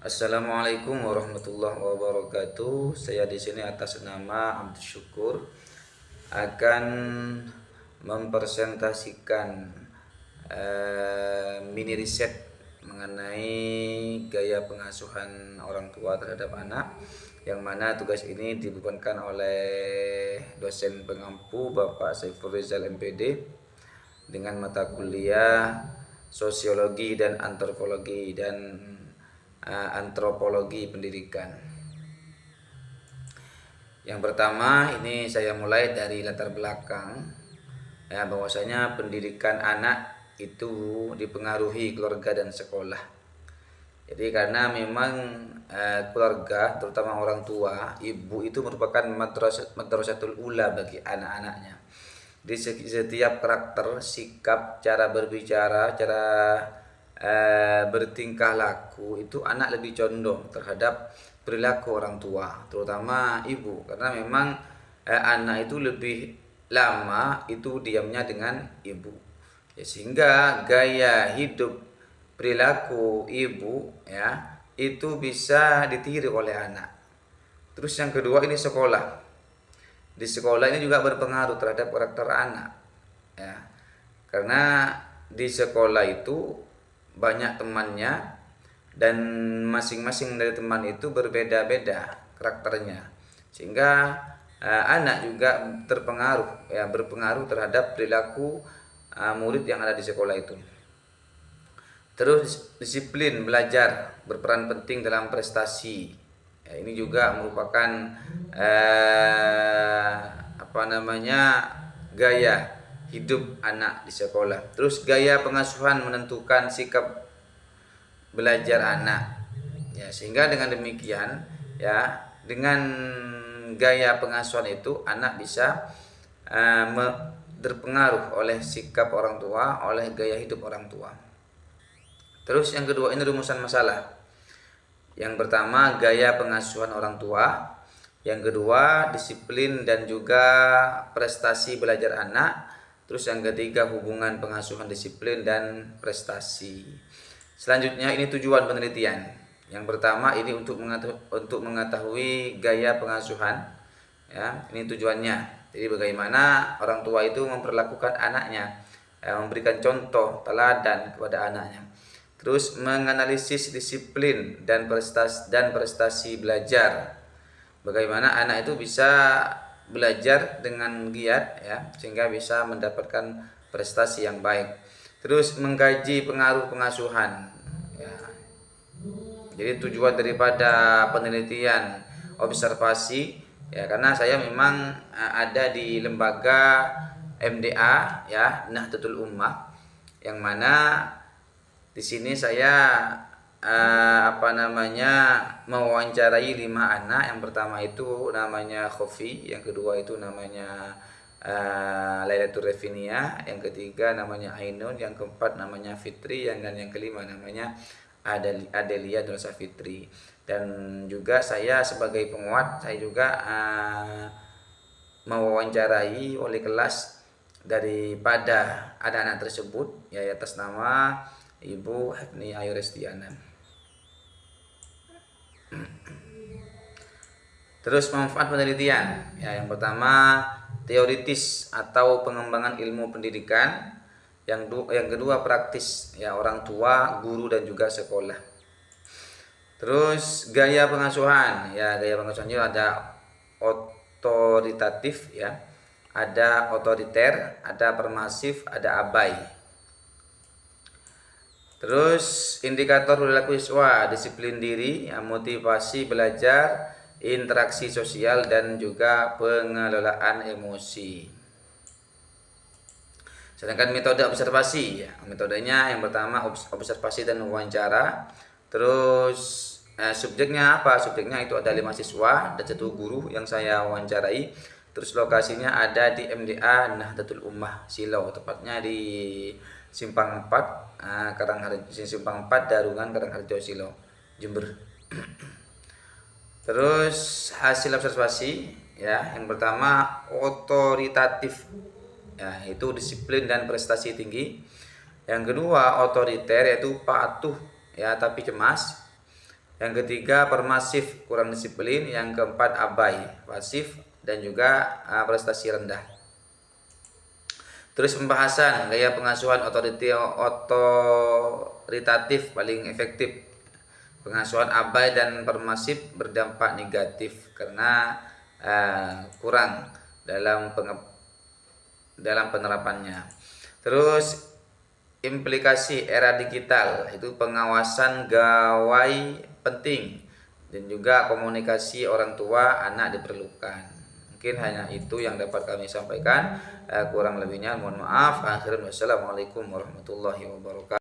Assalamualaikum warahmatullahi wabarakatuh. Saya di sini atas nama Abdul Syukur akan mempresentasikan mini riset mengenai gaya pengasuhan orang tua terhadap anak, yang mana tugas ini dibebankan oleh dosen pengampu Bapak Saiful Rizal MPD dengan mata kuliah sosiologi dan antropologi pendidikan. Yang pertama, ini saya mulai dari latar belakang bahwasanya pendidikan anak itu dipengaruhi keluarga dan sekolah. Jadi karena memang keluarga, terutama orang tua, ibu itu merupakan madrasatul ula bagi anak-anaknya. Di setiap karakter, sikap, cara berbicara, cara bertingkah laku itu anak lebih condong terhadap perilaku orang tua, terutama ibu, karena memang anak itu lebih lama itu diamnya dengan ibu, ya, sehingga gaya hidup perilaku ibu itu bisa ditiru oleh anak. Terus yang kedua, ini sekolah. Di sekolah ini juga berpengaruh terhadap karakter anak, ya, karena di sekolah itu banyak temannya dan masing-masing dari teman itu berbeda-beda karakternya, sehingga anak juga berpengaruh terhadap perilaku murid yang ada di sekolah itu. Terus disiplin belajar berperan penting dalam prestasi. Ini juga merupakan gaya hidup anak di sekolah. Terus gaya pengasuhan menentukan sikap belajar anak. Ya, sehingga dengan demikian, ya, dengan gaya pengasuhan itu anak bisa terpengaruh oleh sikap orang tua, oleh gaya hidup orang tua. Terus yang kedua, ini rumusan masalah. Yang pertama, gaya pengasuhan orang tua. Yang kedua, disiplin dan juga prestasi belajar anak. Terus yang ketiga, hubungan pengasuhan, disiplin dan prestasi. Selanjutnya, ini tujuan penelitian. Yang pertama, ini untuk mengetahui gaya pengasuhan. Ya, ini tujuannya. Jadi bagaimana orang tua itu memperlakukan anaknya, memberikan contoh teladan kepada anaknya. Terus menganalisis disiplin dan prestasi belajar. Bagaimana anak itu bisa belajar dengan giat, ya, sehingga bisa mendapatkan prestasi yang baik. Terus mengkaji pengaruh pengasuhan. Ya. Jadi tujuan daripada penelitian observasi, ya, karena saya memang ada di lembaga MDA, ya, Nahdlatul Ummah, yang mana di sini saya mewawancarai 5 anak. Yang pertama itu namanya Khofi, yang kedua itu namanya Lailatul Revinia, yang ketiga namanya Ainun, yang keempat namanya Fitri, dan yang kelima namanya Adelia Nursa Fitri. Dan juga saya sebagai penguat, saya juga mewawancarai wali kelas daripada anak-anak tersebut, ya, atas nama Ibu Hafni Ayu Restiana. Terus manfaat penelitian, ya, yang pertama teoritis atau pengembangan ilmu pendidikan. Yang kedua praktis, ya, orang tua, guru dan juga sekolah. Terus gaya pengasuhan, ya, gaya pengasuhan itu ada otoritatif, ya, ada otoriter, ada permasif, ada abai. Terus indikator perilaku siswa, disiplin diri, ya, motivasi belajar, interaksi sosial dan juga pengelolaan emosi. Sedangkan metode observasi, ya, metodenya yang pertama observasi dan wawancara. Terus subjeknya apa? Subjeknya itu ada 5 siswa dan 1 guru yang saya wawancarai. Terus lokasinya ada di MDA Nahdlatul Ummah Silau, tepatnya di Simpang 4, Simpang 4 Darungan Karangharjo Silau, Jember. Terus hasil observasi, ya, yang pertama otoritatif, ya, itu disiplin dan prestasi tinggi. Yang kedua otoriter, yaitu patuh, ya, tapi cemas. Yang ketiga permasif, kurang disiplin. Yang keempat abai, pasif dan juga prestasi rendah. Terus pembahasan gaya pengasuhan otoritatif paling efektif. Pengasuhan abai dan permasif berdampak negatif karena kurang dalam penerapannya. Terus implikasi era digital itu pengawasan gawai penting dan juga komunikasi orang tua anak diperlukan. Mungkin hanya itu yang dapat kami sampaikan. Kurang lebihnya mohon maaf. Akhirnya wassalamualaikum warahmatullahi wabarakatuh.